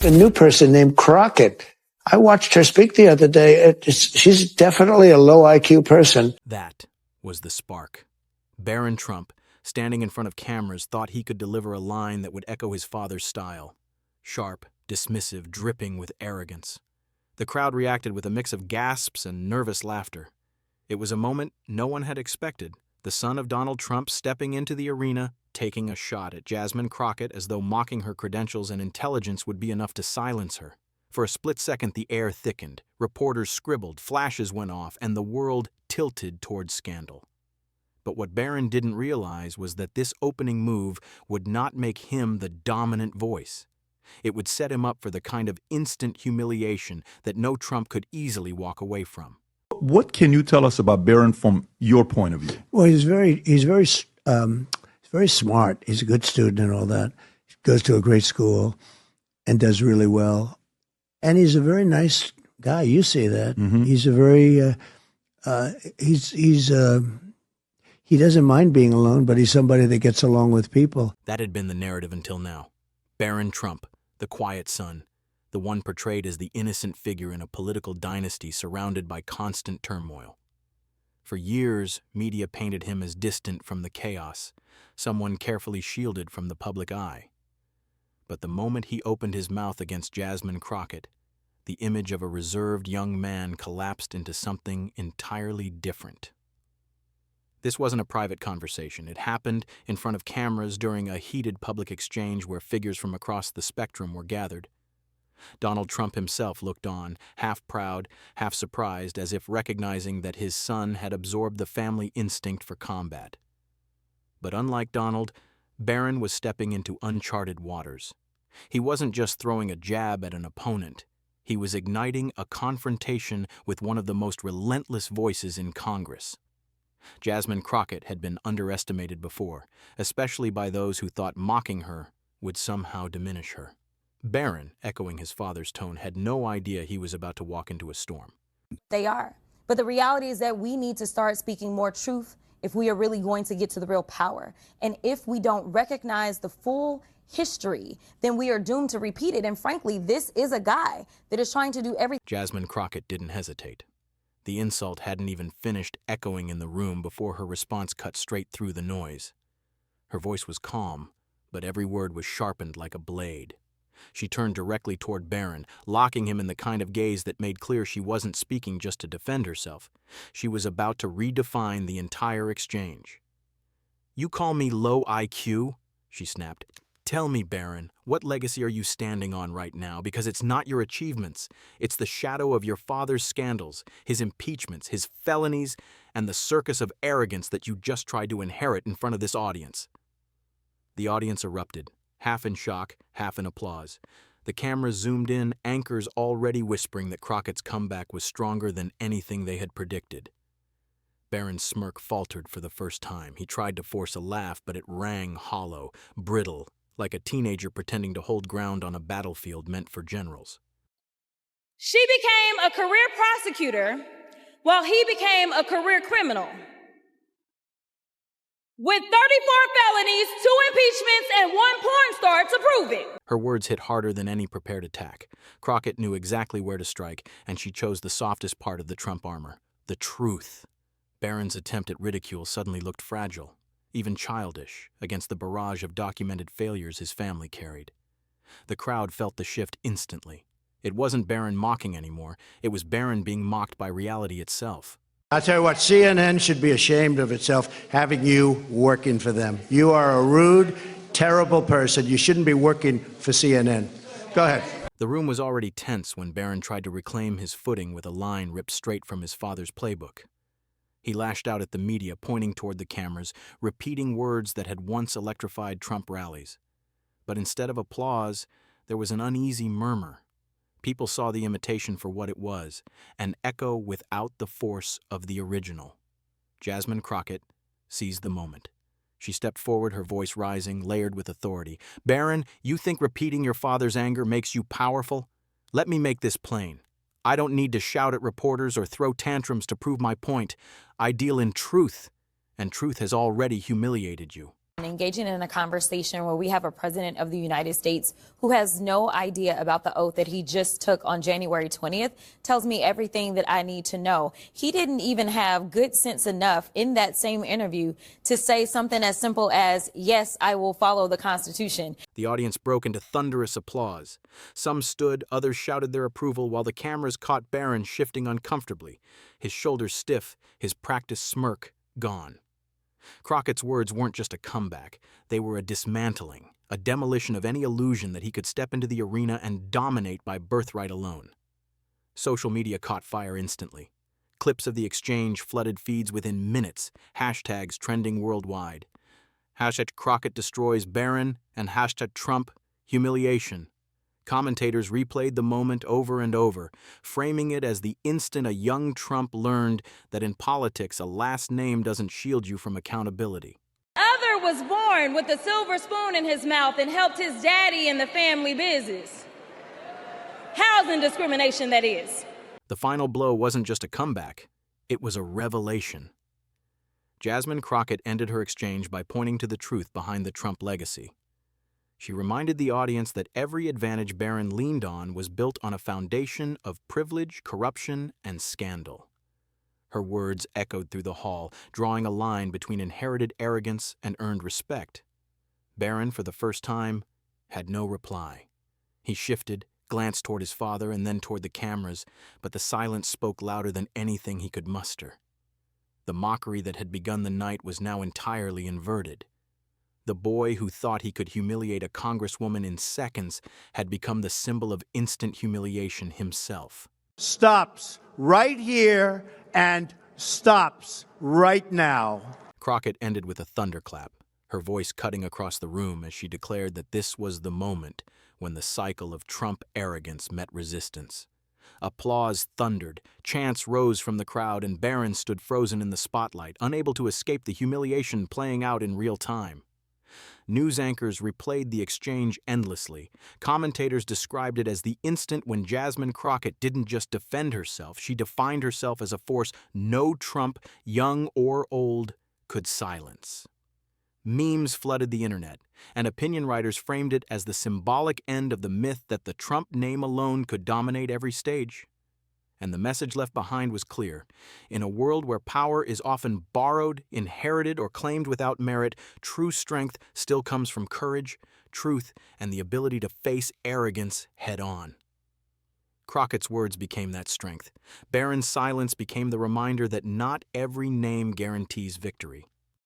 A new person named Crockett. I watched her speak the other day. She's definitely a low IQ person. That was the spark. Barron Trump, standing in front of cameras, thought he could deliver a line that would echo his father's style. Sharp, dismissive, dripping with arrogance. The crowd reacted with a mix of gasps and nervous laughter. It was a moment no one had expected. The son of Donald Trump stepping into the arena, taking a shot at Jasmine Crockett as though mocking her credentials and intelligence would be enough to silence her. For a split second, the air thickened, reporters scribbled, flashes went off, and the world tilted toward scandal. But what Barron didn't realize was that this opening move would not make him the dominant voice. It would set him up for the kind of instant humiliation that no Trump could easily walk away from. What can you tell us about Barron from your point of view? Well, he's very smart. He's a good student and all that. He goes to a great school and does really well. And he's a very nice guy. You see that. Mm-hmm. He's a very he doesn't mind being alone, but he's somebody that gets along with people. That had been the narrative until now. Barron Trump, the quiet son, the one portrayed as the innocent figure in a political dynasty surrounded by constant turmoil. For years, media painted him as distant from the chaos, someone carefully shielded from the public eye. But the moment he opened his mouth against Jasmine Crockett, the image of a reserved young man collapsed into something entirely different. This wasn't a private conversation. It happened in front of cameras during a heated public exchange where figures from across the spectrum were gathered. Donald Trump himself looked on, half proud, half surprised, as if recognizing that his son had absorbed the family instinct for combat. But unlike Donald, Barron was stepping into uncharted waters. He wasn't just throwing a jab at an opponent. He was igniting a confrontation with one of the most relentless voices in Congress. Jasmine Crockett had been underestimated before, especially by those who thought mocking her would somehow diminish her. Barron, echoing his father's tone, had no idea he was about to walk into a storm. They are. But the reality is that we need to start speaking more truth if we are really going to get to the real power. And if we don't recognize the full history, then we are doomed to repeat it. And frankly, this is a guy that is trying to do everything. Jasmine Crockett didn't hesitate. The insult hadn't even finished echoing in the room before her response cut straight through the noise. Her voice was calm, but every word was sharpened like a blade. She turned directly toward Barron, locking him in the kind of gaze that made clear she wasn't speaking just to defend herself. She was about to redefine the entire exchange. "You call me low IQ?" she snapped. "Tell me, Barron, what legacy are you standing on right now? Because it's not your achievements. It's the shadow of your father's scandals, his impeachments, his felonies, and the circus of arrogance that you just tried to inherit in front of this audience." The audience erupted, half in shock, half in applause. The cameras zoomed in, anchors already whispering that Crockett's comeback was stronger than anything they had predicted. Barron's smirk faltered for the first time. He tried to force a laugh, but it rang hollow, brittle, like a teenager pretending to hold ground on a battlefield meant for generals. She became a career prosecutor while he became a career criminal. With 34 felonies, 2 impeachments, and 1 porn star to prove it. Her words hit harder than any prepared attack. Crockett knew exactly where to strike, and she chose the softest part of the Trump armor, the truth. Barron's attempt at ridicule suddenly looked fragile, even childish, against the barrage of documented failures his family carried. The crowd felt the shift instantly. It wasn't Barron mocking anymore. It was Barron being mocked by reality itself. I'll tell you what, CNN should be ashamed of itself having you working for them. You are a rude, terrible person. You shouldn't be working for CNN. Go ahead. The room was already tense when Barron tried to reclaim his footing with a line ripped straight from his father's playbook. He lashed out at the media, pointing toward the cameras, repeating words that had once electrified Trump rallies. But instead of applause, there was an uneasy murmur. People saw the imitation for what it was, an echo without the force of the original. Jasmine Crockett seized the moment. She stepped forward, her voice rising, layered with authority. "Barron, you think repeating your father's anger makes you powerful? Let me make this plain. I don't need to shout at reporters or throw tantrums to prove my point. I deal in truth, and truth has already humiliated you." engaging in a conversation where we have a president of the United States who has no idea about the oath that he just took on January 20th tells me everything that I need to know. He didn't even have good sense enough in that same interview to say something as simple as, yes, I will follow the Constitution. The audience broke into thunderous applause. Some stood, others shouted their approval, while the cameras caught Barron shifting uncomfortably, his shoulders stiff, his practiced smirk gone. Crockett's words weren't just a comeback. They were a dismantling, a demolition of any illusion that he could step into the arena and dominate by birthright alone. Social media caught fire instantly. Clips of the exchange flooded feeds within minutes, hashtags trending worldwide. Hashtag Crockett destroys Barron and hashtag Trump humiliation. Commentators replayed the moment over and over, framing it as the instant a young Trump learned that in politics a last name doesn't shield you from accountability. Other was born with a silver spoon in his mouth and helped his daddy in the family business. Housing discrimination, that is. The final blow wasn't just a comeback, it was a revelation. Jasmine Crockett ended her exchange by pointing to the truth behind the Trump legacy. She reminded the audience that every advantage Barron leaned on was built on a foundation of privilege, corruption, and scandal. Her words echoed through the hall, drawing a line between inherited arrogance and earned respect. Barron, for the first time, had no reply. He shifted, glanced toward his father and then toward the cameras, but the silence spoke louder than anything he could muster. The mockery that had begun the night was now entirely inverted. The boy who thought he could humiliate a congresswoman in seconds had become the symbol of instant humiliation himself. Stops right here and stops right now. Crockett ended with a thunderclap, her voice cutting across the room as she declared that this was the moment when the cycle of Trump arrogance met resistance. Applause thundered, chants rose from the crowd, and Barron stood frozen in the spotlight, unable to escape the humiliation playing out in real time. News anchors replayed the exchange endlessly. Commentators described it as the instant when Jasmine Crockett didn't just defend herself, she defined herself as a force no Trump, young or old, could silence. Memes flooded the internet, and opinion writers framed it as the symbolic end of the myth that the Trump name alone could dominate every stage. And the message left behind was clear. In a world where power is often borrowed, inherited, or claimed without merit, true strength still comes from courage, truth, and the ability to face arrogance head-on. Crockett's words became that strength. Barron's silence became the reminder that not every name guarantees victory.